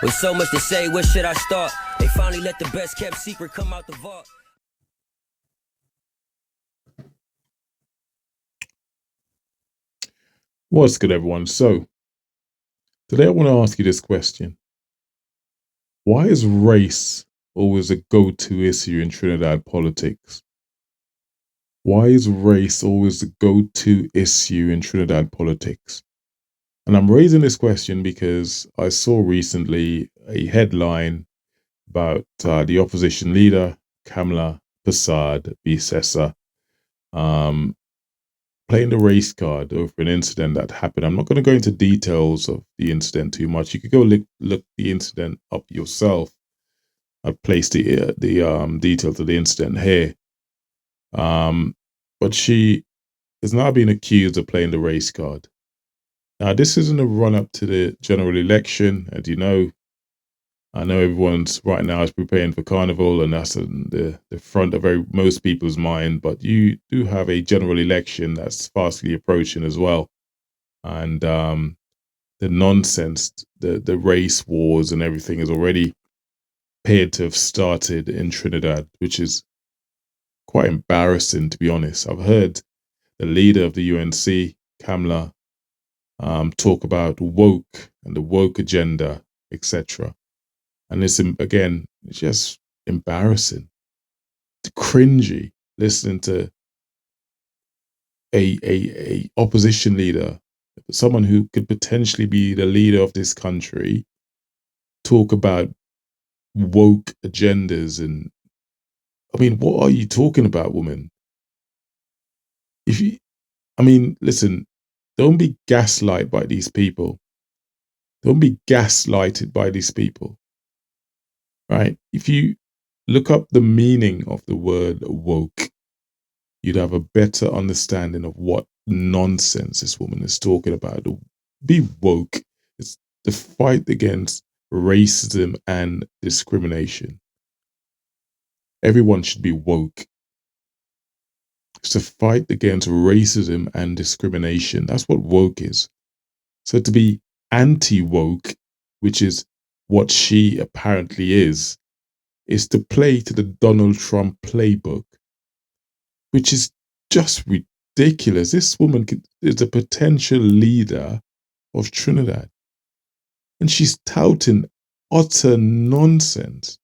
With so much to say, where should I start? They finally let the best kept secret come out the vault. What's good, everyone? So, today I want to ask you this question. Why is race always a go-to issue in Trinidad politics? Why is race always the go-to issue in Trinidad politics? And I'm raising this question because I saw recently a headline about the opposition leader, Kamla Persad Bisesa, playing the race card over an incident that happened. I'm not going to go into details of the incident too much. You could go look the incident up yourself. I've placed the details of the incident here. But she is now being accused of playing the race card. Now, this isn't a run-up to the general election, as you know. I know everyone's right now is preparing for Carnival, and that's in the front of most people's mind. But you do have a general election that's fastly approaching as well, and the nonsense, the race wars, and everything is already appeared to have started in Trinidad, which is quite embarrassing, to be honest. I've heard the leader of the UNC, Kamla, talk about woke and the woke agenda, etc. And it's, again, it's just embarrassing. It's cringy listening to a opposition leader, someone who could potentially be the leader of this country, talk about woke agendas. And I mean, what are you talking about, woman? Listen, don't be gaslighted by these people. Don't be gaslighted by these people. Right? If you look up the meaning of the word woke, you'd have a better understanding of what nonsense this woman is talking about. Be woke. It's the fight against racism and discrimination. Everyone should be woke. It's a fight against racism and discrimination. That's what woke is. So to be anti-woke, which is what she apparently is to play to the Donald Trump playbook, which is just ridiculous. This woman is a potential leader of Trinidad, and she's touting utter nonsense.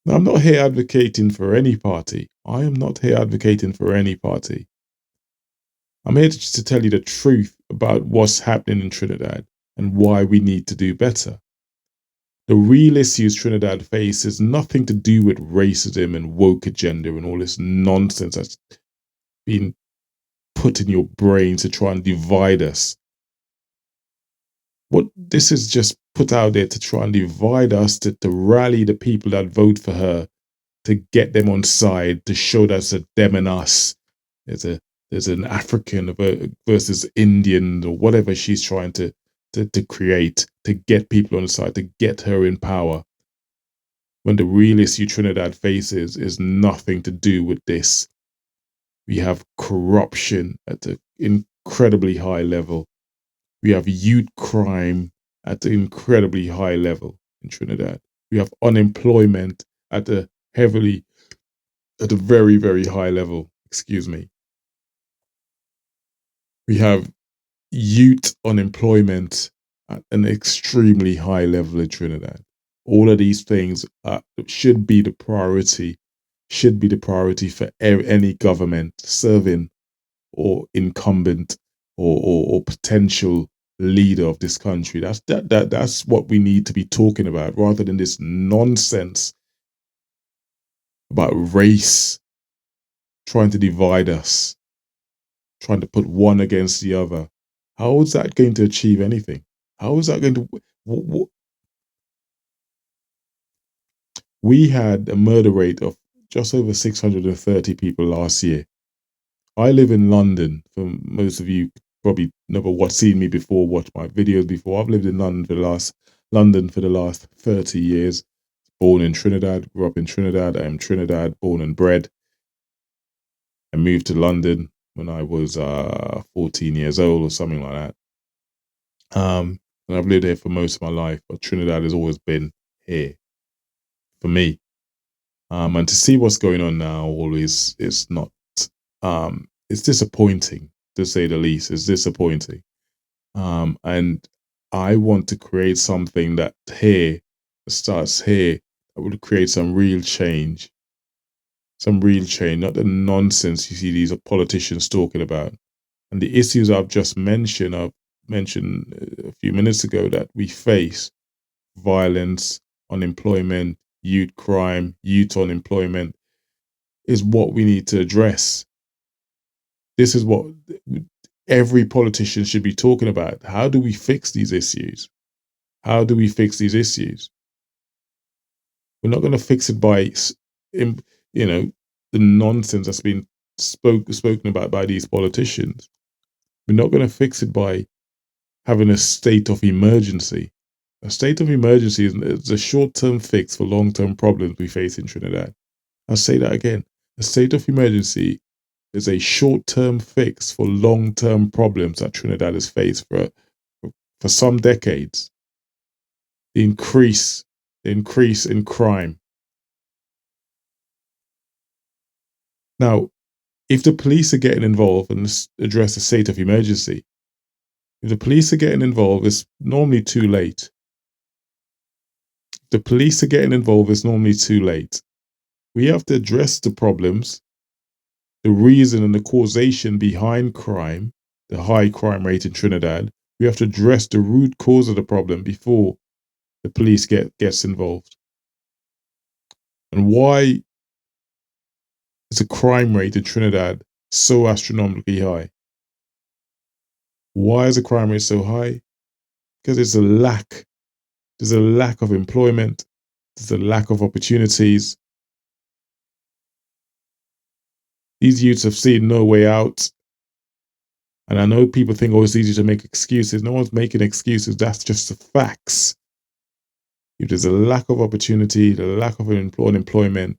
Now, I'm not here advocating for any party. I am not here advocating for any party. I'm here just to tell you the truth about what's happening in Trinidad and why we need to do better. The real issues Trinidad faces nothing to do with racism and woke agenda and all this nonsense that's been put in your brain to try and divide us. What this is just put out there to try and divide us, to rally the people that vote for her, to get them on side, to show that it's a them and us. There's an African versus Indian or whatever she's trying to create, to get people on the side, to get her in power. When the real issue Trinidad faces is nothing to do with this. We have corruption at an incredibly high level. We have youth crime at an incredibly high level in Trinidad. We have unemployment at a very, very high level. Excuse me. We have youth unemployment at an extremely high level in Trinidad. All of these things should be the priority for any government serving or incumbent or potential leader of this country. That's what we need to be talking about, rather than this nonsense about race, trying to divide us, trying to put one against the other. How is that going to achieve anything? How is that going to... We had a murder rate of just over 630 people last year. I live in London. For most of you probably never seen me before, watched my videos before. I've lived in London for the last 30 years. Born in Trinidad, grew up in Trinidad. I am Trinidad, born and bred. I moved to London when I was 14 years old or something like that. and I've lived here for most of my life, but Trinidad has always been here for me. And to see what's going on now always is not, it's disappointing, to say the least. It's disappointing. And I want to create something that starts here, that would create some real change, not the nonsense you see these politicians talking about. And the issues I've mentioned a few minutes ago that we face: violence, unemployment, youth crime, youth unemployment, is what we need to address. This is what every politician should be talking about. How do we fix these issues? How do we fix these issues? We're not going to fix it by, the nonsense that's been spoken about by these politicians. We're not going to fix it by having a state of emergency. A state of emergency is a short-term fix for long-term problems we face in Trinidad. I'll say that again. A state of emergency is a short-term fix for long-term problems that Trinidad has faced for some decades. The increase in crime. Now, if the police are getting involved and address a state of emergency, if the police are getting involved, it's normally too late. The police are getting involved, it's normally too late. We have to address the problems, the reason and the causation behind crime, the high crime rate in Trinidad. We have to address the root cause of the problem before the police gets involved. And why is the crime rate in Trinidad so astronomically high? Why is the crime rate so high? Because there's a lack of employment, there's a lack of opportunities. These youths have seen no way out. And I know people think, oh, it's easy to make excuses. No one's making excuses. That's just the facts. If there's a lack of opportunity, the lack of unemployment,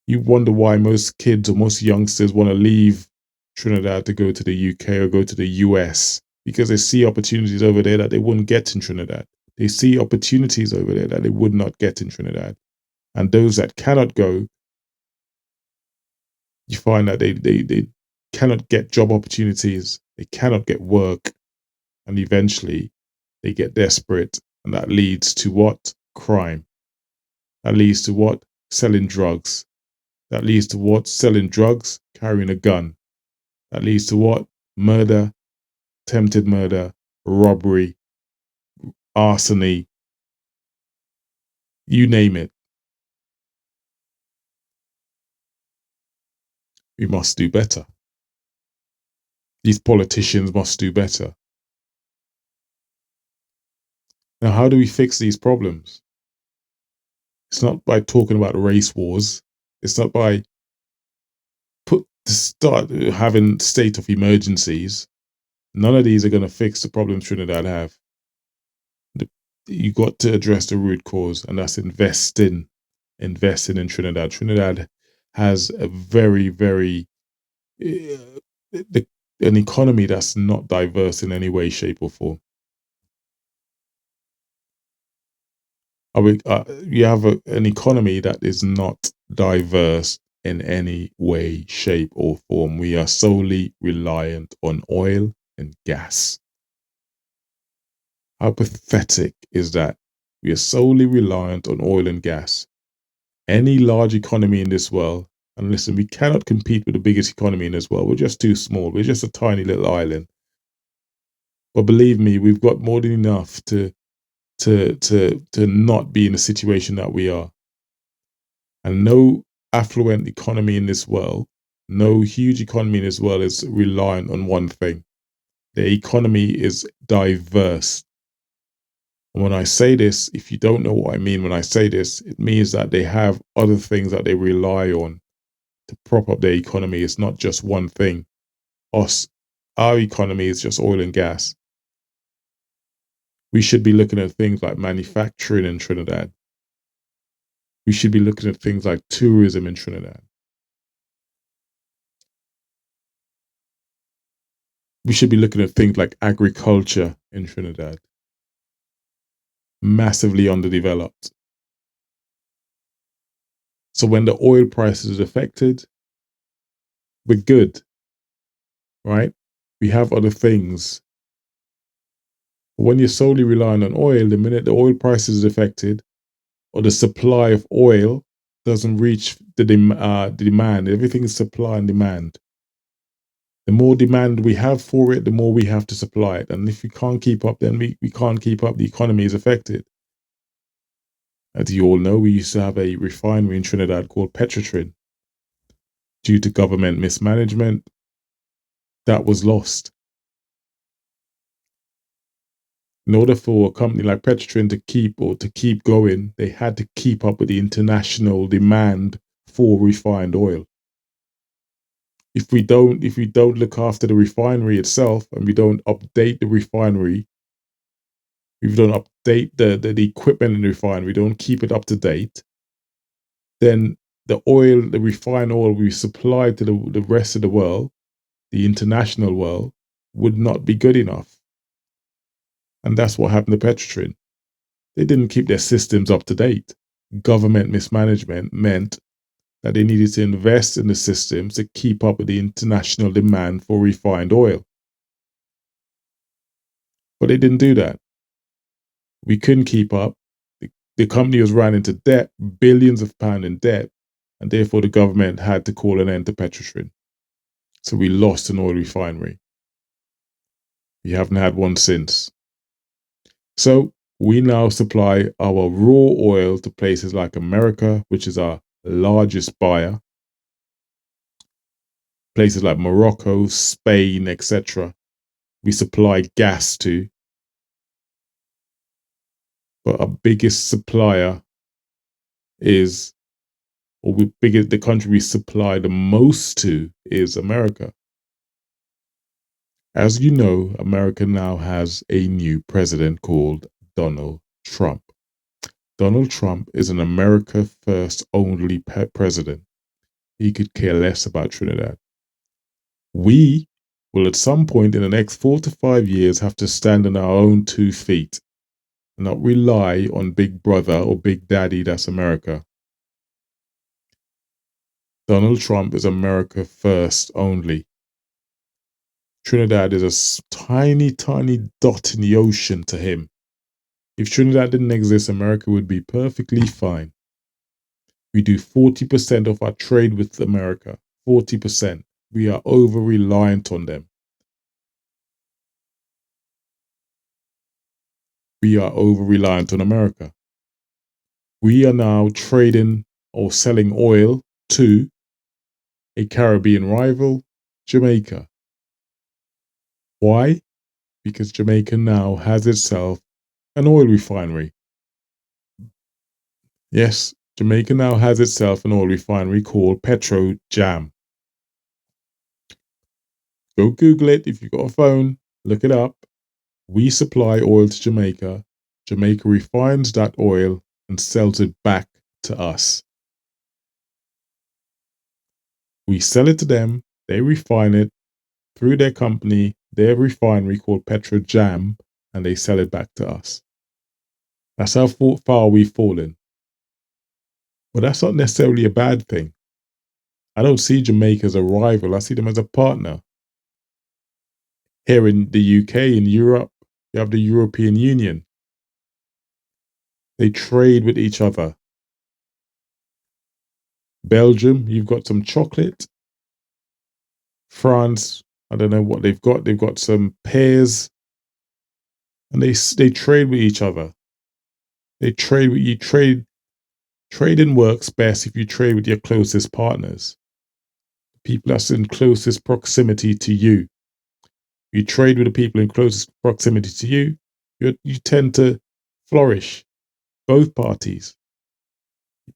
you wonder why most kids or most youngsters want to leave Trinidad to go to the UK or go to the US, because they see opportunities over there that they wouldn't get in Trinidad. They see opportunities over there that they would not get in Trinidad. And those that cannot go, you find that they cannot get job opportunities, they cannot get work, and eventually they get desperate, and that leads to what? Crime. That leads to what? Selling drugs. That leads to what? Selling drugs, carrying a gun. That leads to what? Murder, attempted murder, robbery, arson, you name it. We must do better. These politicians must do better. Now, how do we fix these problems? It's not by talking about race wars. It's not by start having state of emergencies. None of these are going to fix the problems Trinidad have. You got to address the root cause, and that's investing in Trinidad. Trinidad has a very, very an economy that's not diverse in any way, shape, or form. You have an economy that is not diverse in any way, shape, or form. We are solely reliant on oil and gas. How pathetic is that? We are solely reliant on oil and gas. Any large economy in this world, and listen, we cannot compete with the biggest economy in this world. We're just too small. We're just a tiny little island. But believe me, we've got more than enough to not be in the situation that we are. And no affluent economy in this world, no huge economy in this world is reliant on one thing. The economy is diverse. And when I say this, if you don't know what I mean when I say this, it means that they have other things that they rely on to prop up their economy. It's not just one thing. Our economy is just oil and gas. We should be looking at things like manufacturing in Trinidad. We should be looking at things like tourism in Trinidad. We should be looking at things like agriculture in Trinidad. Massively underdeveloped. So when the oil price is affected, we're good, right? We have other things. When you're solely relying on oil, the minute the oil price is affected, or the supply of oil doesn't reach the demand, everything is supply and demand. The more demand we have for it, the more we have to supply it. And if we can't keep up, then we can't keep up. The economy is affected. As you all know, we used to have a refinery in Trinidad called Petrotrin. Due to government mismanagement, that was lost. In order for a company like Petrotrin to keep going, they had to keep up with the international demand for refined oil. If we don't look after the refinery itself, and we don't update the refinery, if we don't update the equipment in the refinery, we don't keep it up to date, then the refined oil we supply to the rest of the world, the international world, would not be good enough. And that's what happened to Petrotrin. They didn't keep their systems up to date. Government mismanagement meant that they needed to invest in the systems to keep up with the international demand for refined oil. But they didn't do that. We couldn't keep up. The company was run into debt, billions of pounds in debt, and therefore the government had to call an end to Petrotrin. So we lost an oil refinery. We haven't had one since. So we now supply our raw oil to places like America, which is our largest buyer, places like Morocco, Spain, etc. We supply gas to. But our biggest supplier is, the country we supply the most to is America. As you know, America now has a new president called Donald Trump. Donald Trump is an America first only president. He could care less about Trinidad. We will at some point in the next 4 to 5 years have to stand on our own 2 feet and not rely on Big Brother or Big Daddy, that's America. Donald Trump is America first only. Trinidad is a tiny, tiny dot in the ocean to him. If Trinidad didn't exist, America would be perfectly fine. We do 40% of our trade with America. 40%. We are over-reliant on them. We are over-reliant on America. We are now trading or selling oil to a Caribbean rival, Jamaica. Why? Because Jamaica now has itself an oil refinery. Yes, Jamaica now has itself an oil refinery called Petro Jam. Go Google it if you've got a phone, look it up. We supply oil to Jamaica. Jamaica refines that oil and sells it back to us. We sell it to them, they refine it through their company, their refinery called Petro Jam, and they sell it back to us. That's how far we've fallen. But that's not necessarily a bad thing. I don't see Jamaica as a rival. I see them as a partner. Here in the UK, in Europe, you have the European Union. They trade with each other. Belgium, you've got some chocolate. France, I don't know what they've got. They've got some pears. And they trade with each other. They trade with you. Trading works best if you trade with your closest partners. People that's in closest proximity to you. You trade with the people in closest proximity to you, you tend to flourish. Both parties.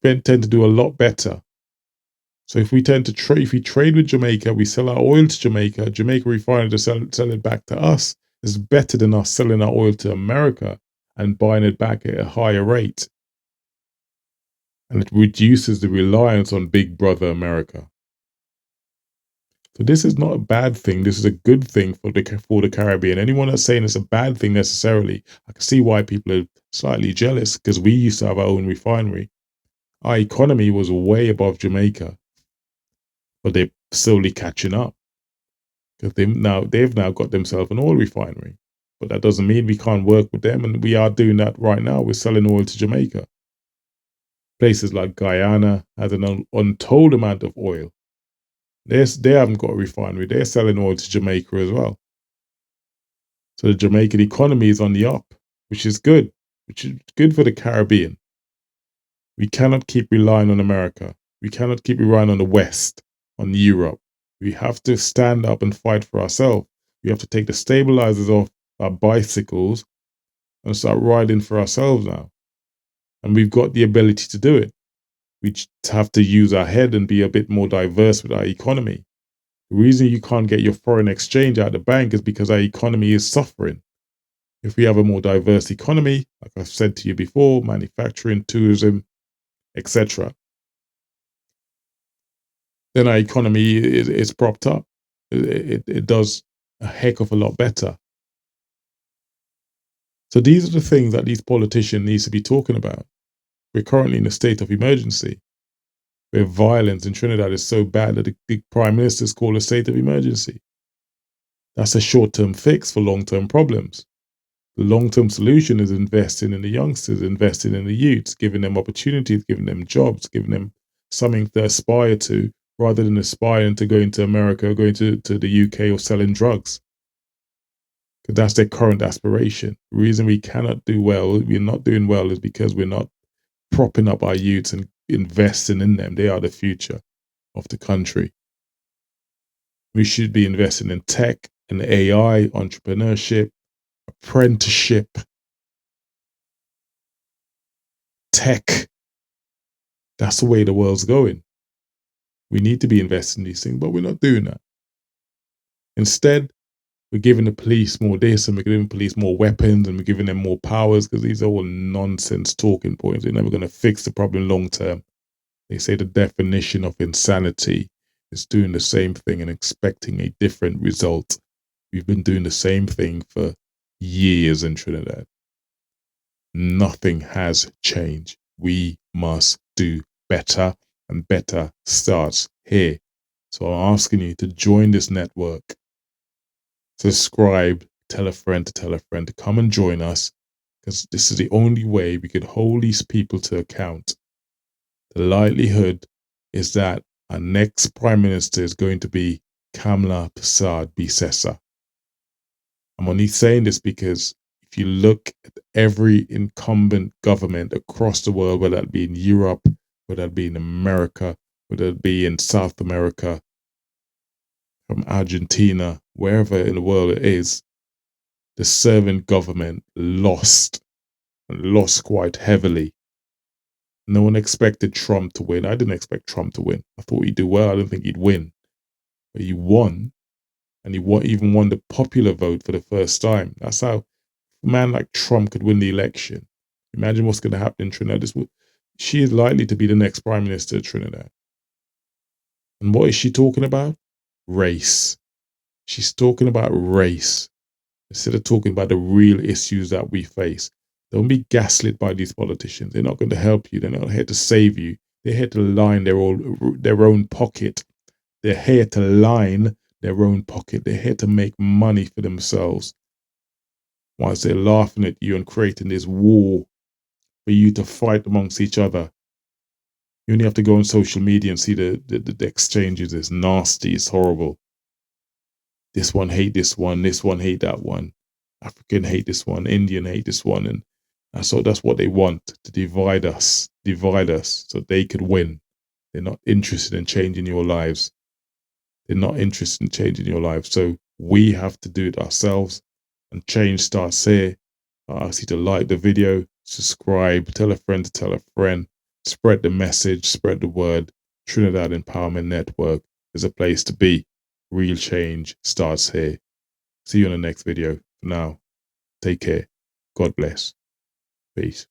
You tend to do a lot better. So if we trade with Jamaica, we sell our oil to Jamaica, Jamaica refinery to sell it back to us, is better than us selling our oil to America and buying it back at a higher rate. And it reduces the reliance on Big Brother America. So this is not a bad thing. This is a good thing for the Caribbean. Anyone that's saying it's a bad thing necessarily, I can see why people are slightly jealous, because we used to have our own refinery. Our economy was way above Jamaica, but they're slowly catching up because they've now got themselves an oil refinery. But that doesn't mean we can't work with them, and we are doing that right now. We're selling oil to Jamaica. Places like Guyana has an untold amount of oil. They haven't got a refinery. They're selling oil to Jamaica as well. So the Jamaican economy is on the up, which is good for the Caribbean. We cannot keep relying on America. We cannot keep relying on the West, on Europe. We have to stand up and fight for ourselves. We have to take the stabilizers off our bicycles and start riding for ourselves now. And we've got the ability to do it. We just have to use our head and be a bit more diverse with our economy. The reason you can't get your foreign exchange out of the bank is because our economy is suffering. If we have a more diverse economy, like I've said to you before, manufacturing, tourism, etc., then our economy is propped up. It does a heck of a lot better. So these are the things that these politicians need to be talking about. We're currently in a state of emergency, where violence in Trinidad is so bad that the Prime Minister's called a state of emergency. That's a short-term fix for long-term problems. The long-term solution is investing in the youngsters, investing in the youths, giving them opportunities, giving them jobs, giving them something to aspire to, rather than aspiring to going to America or going to the UK or selling drugs. Because that's their current aspiration. The reason we cannot do well, we're not doing well, is because we're not propping up our youths and investing in them. They are the future of the country. We should be investing in tech and AI, entrepreneurship, apprenticeship, tech. That's the way the world's going. We need to be investing in these things, but we're not doing that. Instead, we're giving the police more this, and we're giving the police more weapons, and we're giving them more powers, because these are all nonsense talking points. They're never going to fix the problem long term. They say the definition of insanity is doing the same thing and expecting a different result. We've been doing the same thing for years in Trinidad. Nothing has changed. We must do better, and better starts here. So I'm asking you to join this network. Subscribe, tell a friend to come and join us, because this is the only way we could hold these people to account. The likelihood is that our next Prime Minister is going to be Kamla Persad Bissessar. I'm only saying this because if you look at every incumbent government across the world, whether that be in Europe, whether that be in America, whether it be in South America, from Argentina, wherever in the world it is, the servant government lost quite heavily. No one expected Trump to win. I didn't expect Trump to win. I thought he'd do well. I didn't think he'd win. But he won, and he even won the popular vote for the first time. That's how a man like Trump could win the election. Imagine what's going to happen in Trinidad. She is likely to be the next Prime Minister of Trinidad. And what is she talking about? Race. She's talking about race, instead of talking about the real issues that we face. Don't be gaslit by these politicians. They're not going to help you. They're not here to save you. They're here to line their own pocket. They're here to line their own pocket. They're here to make money for themselves, whilst they're laughing at you and creating this war for you to fight amongst each other. You only have to go on social media and see the exchanges. It's nasty. It's horrible. This one hate this one hate that one. African hate this one, Indian hate this one, and that's what they want, to divide us so they could win. They're not interested in changing your lives. They're not interested in changing your lives. So we have to do it ourselves, and change starts here. I ask you to like the video, subscribe, tell a friend to tell a friend, spread the message, spread the word. Trinidad Empowerment Network is a place to be. Real change starts here. See you in the next video. For now, take care. God bless. Peace.